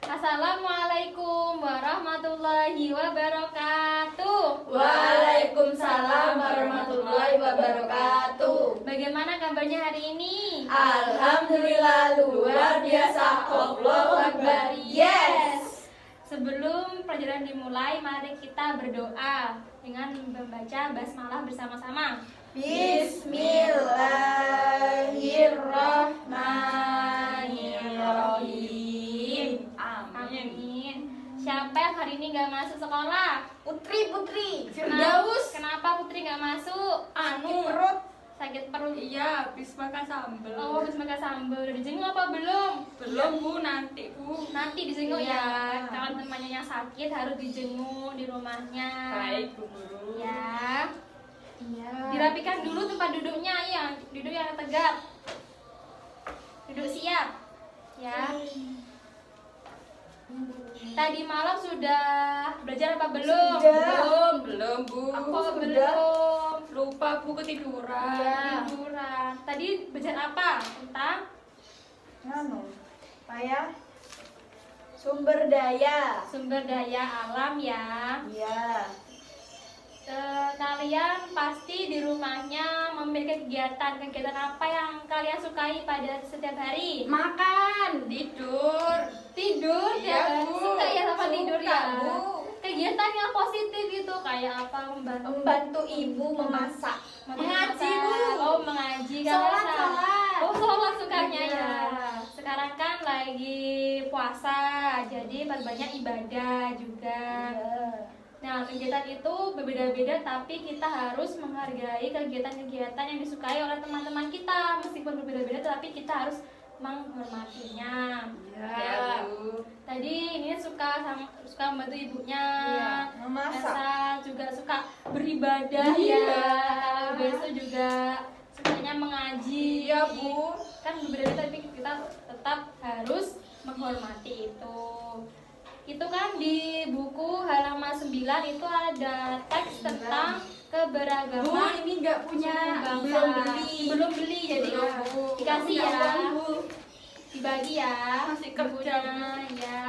Assalamualaikum warahmatullahi wabarakatuh. Waalaikumsalam warahmatullahi wabarakatuh. Bagaimana kabarnya hari ini? Alhamdulillah luar biasa. Allahu Akbar. Yes. Sebelum pelajaran dimulai, mari kita berdoa dengan membaca basmalah bersama-sama. Bismillahirrahmanirrahim. Amin. Siapa yang hari ini gak masuk sekolah? Putri Firdaus. Kenapa Putri gak masuk? Sakit perut. Iya, habis makan sambal. Oh, habis makan sambal. Udah dijenguk apa belum? Belum Bu, nanti Bu. Nanti dijenguk Iya. ya. Kalau temannya yang sakit harus dijenguk di rumahnya. Baik Bu Guru. Ya. Iya. Dirapikan dulu tempat duduknya ya. Duduk yang tegap. Duduk siap. Ya. Tadi malam sudah belajar apa belum? Sudah. Belum Bu. Aku Sudah. belum. Lupa Bu ketiduran. Ya. Tiduran. Tadi belajar apa? Tentang Sumber daya. sumber daya alam ya. Iya. Kalian pasti di rumahnya memiliki kegiatan apa yang kalian sukai pada setiap hari? Makan, tidur. Tidur ya, Iya, Bu. suka ya sama tidur Suka, ya. Bu. Kegiatan yang positif gitu kayak apa? Membantu ibu memasak. Mengaji, Bu. Oh, mengaji kan. Sholat. Oh, sholat sukanya Iya. ya. Sekarang kan lagi puasa, jadi perbanyak ibadah juga. Nah, kegiatan itu berbeda-beda, tapi kita harus menghargai kegiatan-kegiatan yang disukai oleh teman-teman kita. Meskipun berbeda-beda, tapi kita harus menghormatinya. Ya Bu. Tadi ini suka membantu ibunya. Iya, memasak. Elsa juga suka beribadah Iya. ya. Kalau besok juga sukanya mengaji. Iya, Bu. Kan berbeda tapi kita tetap harus menghormati itu. Itu kan di buku halaman 9 itu ada teks tentang Bu, keberagaman ini nggak punya. suku Belum bangsa. beli. Belum beli jadi Belum, Bu. dikasih Nggak ya. uang, Bu. Dibagi ya. Masih kerja, bukunya, ya.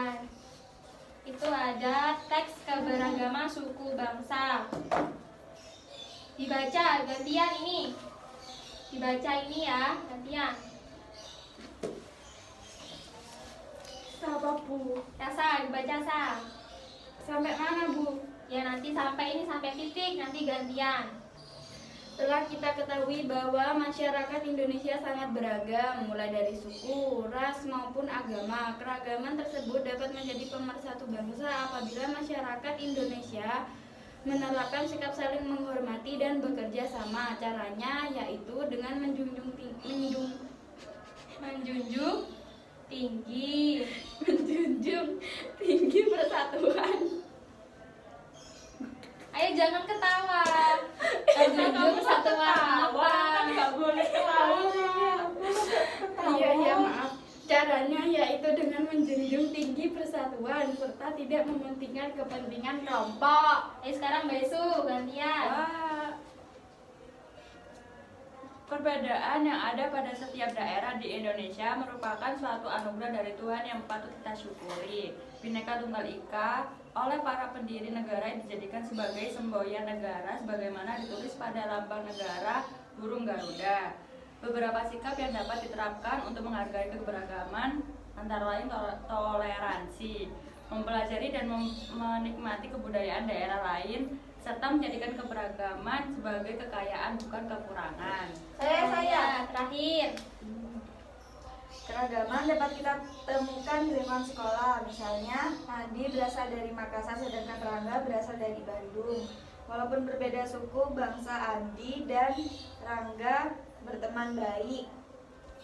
Itu ada teks keberagaman suku bangsa. Dibaca gantian ini. Dibaca ini ya, gantian. Siapa Bu? Sa, dibaca Sa. Sampai mana Bu? Ya nanti sampai ini sampai titik, nanti gantian. Telah kita ketahui bahwa masyarakat Indonesia sangat beragam, mulai dari suku, ras, maupun agama. Keragaman tersebut dapat menjadi pemersatu bangsa apabila masyarakat Indonesia menerapkan sikap saling menghormati dan bekerja sama. Caranya yaitu dengan menjunjung Tinggi. tinggi persatuan. Ayo jangan ketawa. Menjunjung persatuan apa? Nggak boleh ketawa. Iya, maaf. Caranya yaitu dengan menjunjung tinggi persatuan serta tidak mementingkan kepentingan kelompok. Ayo sekarang Besu gantian. Wah. Perbedaan yang ada pada setiap daerah di Indonesia merupakan suatu anugerah dari Tuhan yang patut kita syukuri. Bhinneka Tunggal Ika oleh para pendiri negara dijadikan sebagai semboyan negara sebagaimana ditulis pada lambang negara burung Garuda. Beberapa sikap yang dapat diterapkan untuk menghargai keberagaman antara lain toleransi, mempelajari dan menikmati kebudayaan daerah lain, serta menjadikan keberagaman sebagai kekayaan bukan kekurangan. Saya. Terakhir. Keragaman dapat kita temukan di lingkungan sekolah. Misalnya, Adi berasal dari Makassar sedangkan Rangga berasal dari Bandung. Walaupun berbeda suku, bangsa Adi dan Rangga berteman baik.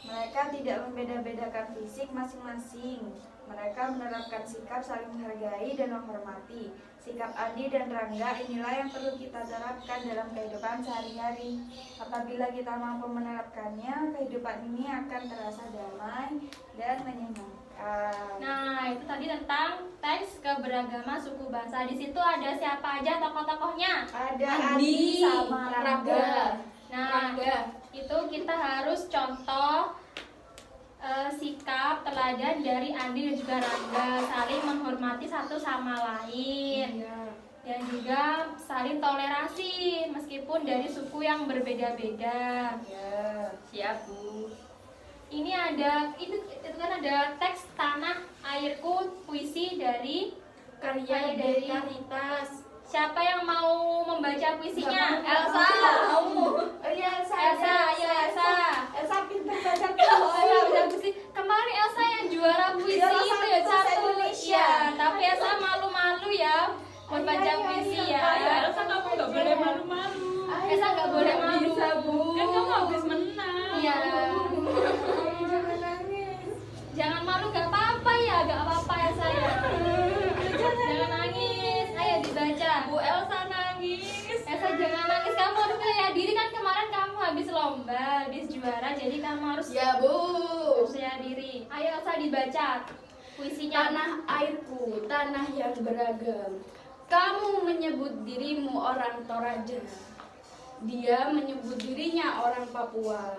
Mereka tidak membeda-bedakan fisik masing-masing. Mereka menerapkan sikap saling menghargai dan menghormati. Sikap Adi dan Rangga inilah yang perlu kita terapkan dalam kehidupan sehari-hari. Apabila kita mampu menerapkannya, kehidupan ini akan terasa damai dan menyenangkan. Nah, itu tadi tentang teks keberagaman suku bangsa. Di situ ada siapa aja tokoh-tokohnya? Ada Adi, Adi sama Rangga. Nah, itu kita harus contoh sikap teladan dari Andi dan juga Rangga, saling menghormati satu sama lain. Dan juga saling toleransi meskipun dari suku yang berbeda-beda. Ya, siap Bu. Ini itu kan ada teks Tanah Airku, puisi dari Karya dari Karitas. siapa yang mau membaca puisinya? Nggak mau. Elsa. Oh iya, Elsa, ayo Elsa. Elsa pintar baca Oh, Elsa baca puisi. Kemarin Elsa yang juara puisi Juara itu ya satu satu. Indonesia. Ya, tapi Elsa malu-malu ya buat baca Ayo, puisi ayo, ya. ayo. Elsa kamu nggak boleh malu-malu. Elsa nggak boleh malu. Bisa, Bu. Kan kamu habis menang. Iya. Jangan nangis. Jangan malu, nggak apa-apa ya, nggak apa-apa ya saya. Jangan nangis, ayo dibaca. Bu Elsa nangis. Elsa jangan nangis, kamu harus percaya diri kan kemarin kamu habis lomba, habis juara, jadi kamu harus Ya Bu. percaya diri. Ayo Elsa dibaca puisinya. Tanah airku, tanah yang beragam. Kamu menyebut dirimu orang Toraja. Dia menyebut dirinya orang Papua.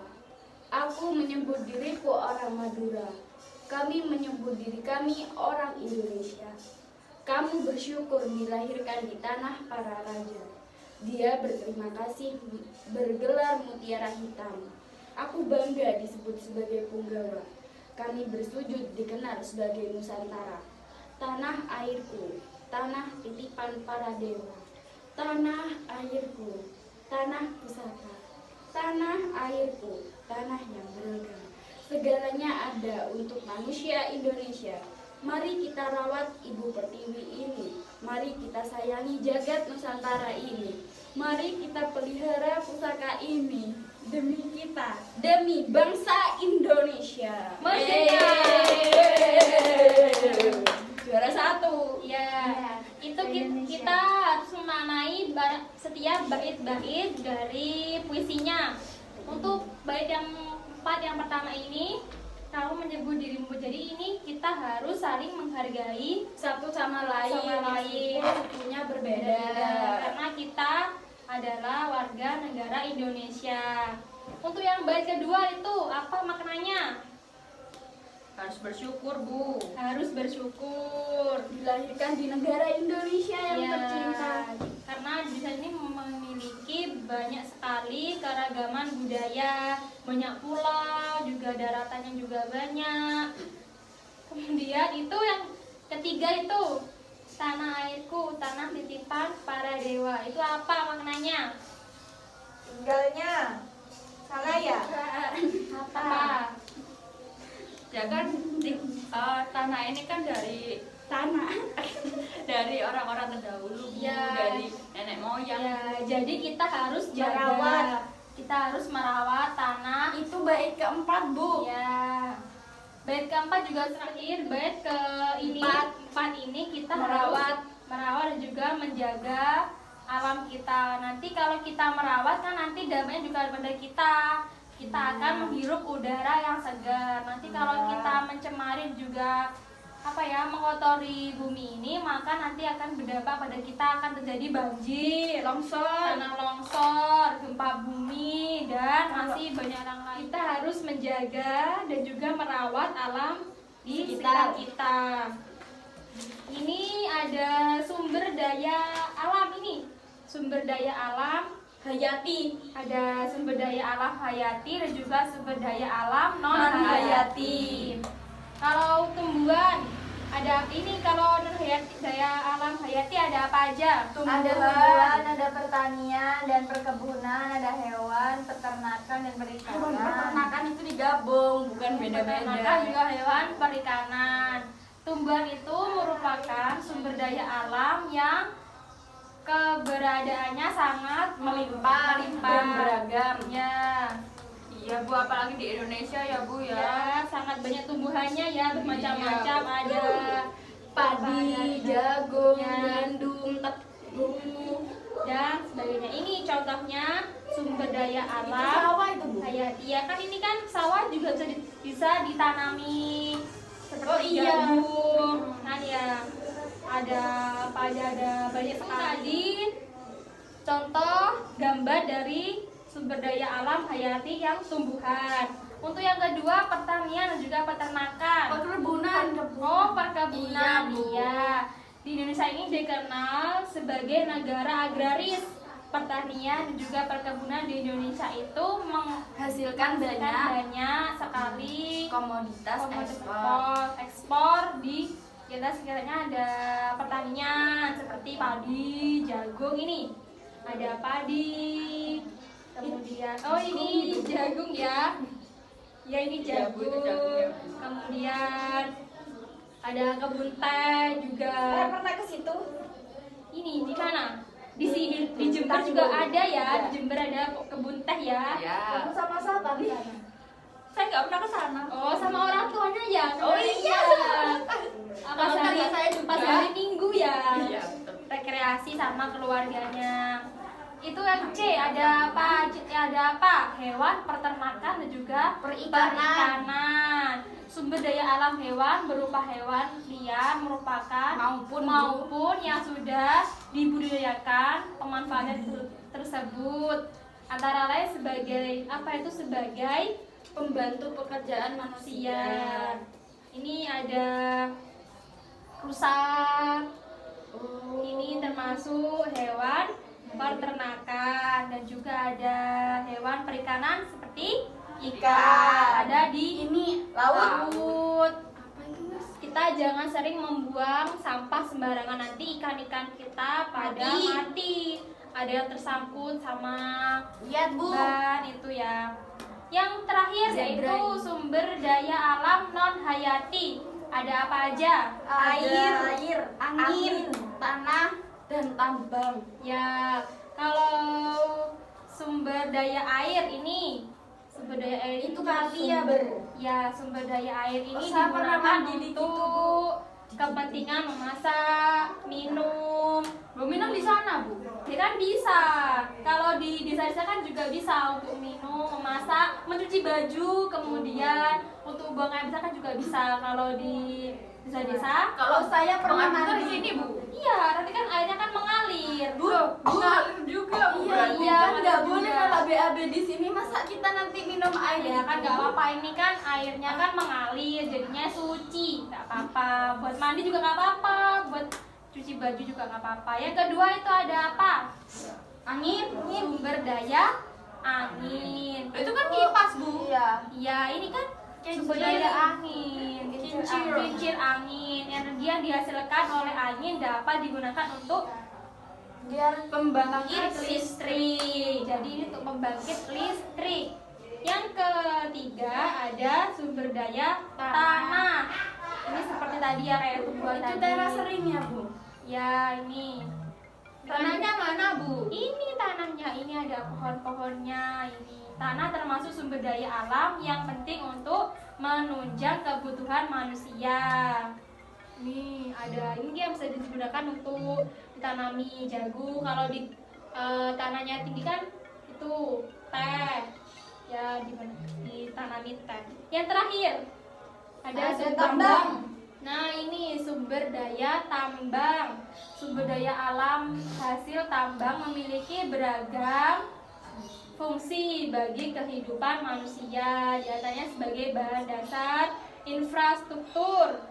Aku menyebut diriku orang Madura. Kami menyebut diri kami orang Indonesia. Kamu bersyukur dilahirkan di tanah para raja. Dia berterima kasih bergelar mutiara hitam. Aku bangga disebut sebagai punggawa. Kami bersujud dikenal sebagai Nusantara. Tanah airku, tanah titipan para dewa. Tanah airku, tanah pusaka. Tanah airku, tanah yang beragam. Segalanya ada untuk manusia Indonesia. Mari kita rawat Ibu Pertiwi ini. Mari kita sayangi jagat Nusantara ini. Mari kita pelihara pusaka ini. Demi kita, demi bangsa Indonesia. Merdeka. Juara satu. Ya, itu kita harus memaknai setiap bait-bait dari puisinya. Untuk bait yang 4 yang pertama ini, kamu menyebut dirimu. Jadi ini kita harus saling menghargai Satu sama lain. meskipun Sukunya berbeda. karena kita adalah warga negara Indonesia. Untuk yang bait kedua itu apa maknanya? Harus bersyukur Bu. Harus bersyukur. Dilahirkan di negara Indonesia yang Ya, tercinta. karena di sini memiliki banyak sekali keragaman budaya, banyak pulau, juga daratannya juga banyak. Kemudian itu yang ketiga itu tanah airku, tanah titipan para dewa. Itu apa maknanya? Tinggalnya salah ya? Apa? Ya kan tanah ini kan dari Tanah. dari orang-orang terdahulu Bu, Ya. dari nenek moyang. Ya, jadi kita harus Merawat. jaga. Kita harus merawat tanah. Itu bait keempat, Bu. Ya. Bait keempat juga terakhir, bait ke ini empat ini kita Merawat. merawat dan juga menjaga alam kita. Nanti kalau kita merawat kan nanti dampaknya juga pada kita. Kita akan menghirup udara yang segar. Nanti kalau kita mencemari juga mengotori bumi ini, maka nanti akan berdampak pada kita, akan terjadi banjir, tanah longsor, gempa bumi, dan masih banyak yang lain. Kita harus menjaga dan juga merawat alam di sekitar kita. Ini ada sumber daya alam ini. Sumber daya alam hayati. Ada sumber daya alam hayati dan juga sumber daya alam non hayati. Kalau tumbuhan ada ini, kalau non hayati, daya alam hayati ada apa aja? Ada tumbuhan, ada pertanian dan perkebunan, ada hewan, peternakan dan perikanan. Peternakan itu digabung, bukan Peternakan beda-beda. juga hewan, perikanan. Tumbuhan itu merupakan sumber daya alam yang keberadaannya sangat melimpah dan beragam. Ya. Iya Bu, apalagi di Indonesia ya Bu ya. Ya, sangat banyak tumbuhannya ya, bermacam-macam. Ada Padi, jagung, Ya. gandum, tepung. dan sebagainya. Ini contohnya sumber daya Itu alam sawah itu, Bu. hayati. Ya kan ini kan sawah juga bisa ditanami seperti Oh, iya. jagung. Kan ya ada apa aja, ada banyak sekali. Tadi contoh gambar dari sumber daya alam hayati yang tumbuhan. Untuk yang kedua, pertanian dan juga peternakan. Perkebunan. Oh, perkebunan. Iya, Bu. Iya. Di Indonesia ini dikenal sebagai negara agraris. Pertanian dan juga perkebunan di Indonesia itu Hasilkan banyak sekali komoditas ekspor di kita sekitarnya. Ada pertanian seperti padi, jagung. Ini ada padi, kemudian ini jagung ya. Ya, ini jagung. Kemudian ada kebun teh juga. Pernah ke situ? Ini di mana? Di sini, di Jember juga ada ya. Di Jember ada kebun teh ya. Ya. Kamu sama siapa di sana? Saya nggak pernah ke sana. Oh, sama orang tuanya ya. Oh, iya. Pas hari, Saya juga. pas hari Minggu ya. Iya, betul. Rekreasi sama keluarganya. Itu yang C, ada apa? Ada apa? Hewan, peternakan dan juga perikanan. Sumber daya alam hewan berupa hewan liar merupakan maupun yang sudah dibudidayakan. Pemanfaatan tersebut antara lain sebagai apa itu? Sebagai pembantu pekerjaan manusia. Ini ada rusa. Ini termasuk hewan peternakan, dan juga ada hewan perikanan seperti ikan. Ada di laut. Kita jangan sering membuang sampah sembarangan, nanti ikan-ikan kita pada mati. Ada yang tersangkut sama Lihat, Bu. ban itu ya. Yang terakhir yaitu sumber daya alam non hayati. Ada apa aja? Air, angin, tanah, dan tambang. Ya, kalau sumber daya air ini, sumber daya air Itu kali ya, Ber. Ya, sumber daya air ini Saya pernah digunakan mandi di untuk kepentingan memasak, minum. Bu, minum di sana, Bu. Ya kan bisa. Kalau di desa-desa kan juga bisa untuk minum, memasak, mencuci baju, kemudian untuk buang air besar kan juga bisa kalau di desa-desa. Kalau saya pernah Pengambilan di mandi sini, Bu. Iya, nanti kan airnya kan mengalir. Mengalir juga, Bu. Iya, berarti. iya, kan nggak juga. boleh kalau BAB di sini. Masa kita nanti minum air? Ya kan nggak apa-apa, ini kan airnya kan mengalir, jadinya suci, nggak apa-apa. Buat mandi juga nggak apa-apa, buat cuci baju juga nggak apa-apa. Yang kedua itu ada apa? Angin, sumber daya angin. Itu kan kipas, Bu. Iya. Iya, ini kan sumber daya angin, kincir angin. Energi yang dihasilkan oleh angin dapat digunakan untuk Biar pembangkit listrik. Jadi ini untuk pembangkit listrik. Yang ketiga ada sumber daya tanah. Ini seperti tadi ya, kayak tumbuhan Itu tadi. teras sering ya, Bu. Ya, ini. Tanahnya mana, Bu? Ini tanahnya, ini ada pohon-pohonnya. Ini tanah termasuk sumber daya alam yang penting untuk menunjang kebutuhan manusia. Nih ada ini yang bisa digunakan untuk ditanami jagung. Kalau di tanahnya tinggi kan itu teh. Ya ditanami teh. Yang terakhir ada sumber tambang. Nah, ini sumber daya tambang. Sumber daya alam hasil tambang memiliki beragam fungsi bagi kehidupan manusia, diantaranya sebagai bahan dasar infrastruktur,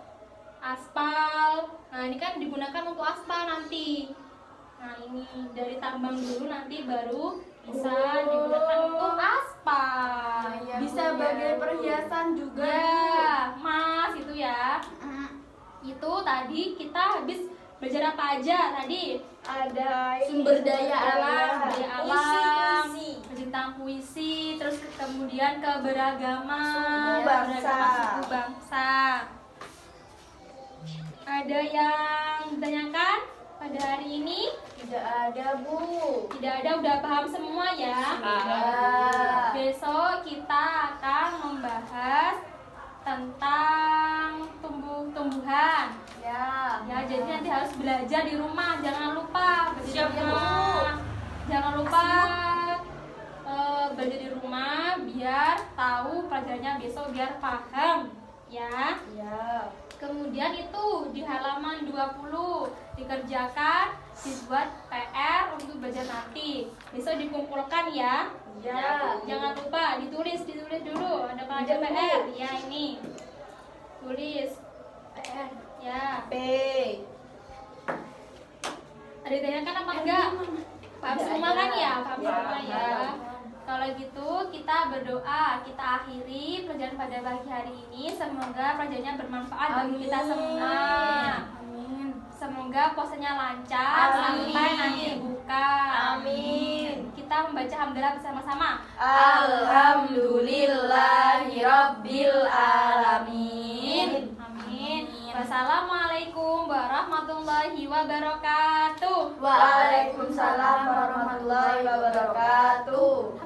aspal. Nah, ini kan digunakan untuk aspal nanti. Nah, ini dari tambang dulu, nanti baru bisa digunakan untuk aspal. Bisa sebagai perhiasan juga. Ya, emas itu ya. Itu tadi kita habis belajar apa aja tadi? ada Sumber daya alam. Daya alam, puisi. tentang puisi, terus kemudian keberagaman, Suku bangsa. keberagaman suku bangsa. Ada yang ditanyakan pada hari ini? Tidak ada, Bu. Tidak ada, udah paham semua ya? Sudah. Besok kita akan membahas tentang tumbuh-tumbuhan. Ya. Ya, jadi nanti harus belajar di rumah, jangan lupa belajar Siap, di Bu. rumah. Jangan lupa belajar di rumah biar tahu pelajarannya besok, biar paham ya. Ya. Kemudian itu di halaman 20 dikerjakan, dibuat PR untuk belajar nanti. Besok dikumpulkan ya. Ya. Jangan lupa ditulis dulu. Ada pelajaran PR. Ya ini. Tulis PR. Ya. P. Ada ditanyakan apa enggak? Paham semua kan ya? Paham semua ya. Kalau gitu kita berdoa, kita akhiri pelajaran pada pagi hari ini. Semoga pelajarannya bermanfaat bagi kita semua. Amin. Semoga puasanya lancar sampai nanti buka. Amin. Kita membaca hamdalah bersama-sama. Alhamdulillahirabbil alamin. Amin. Wassalamualaikum warahmatullahi wabarakatuh. Waalaikumsalam warahmatullahi wabarakatuh.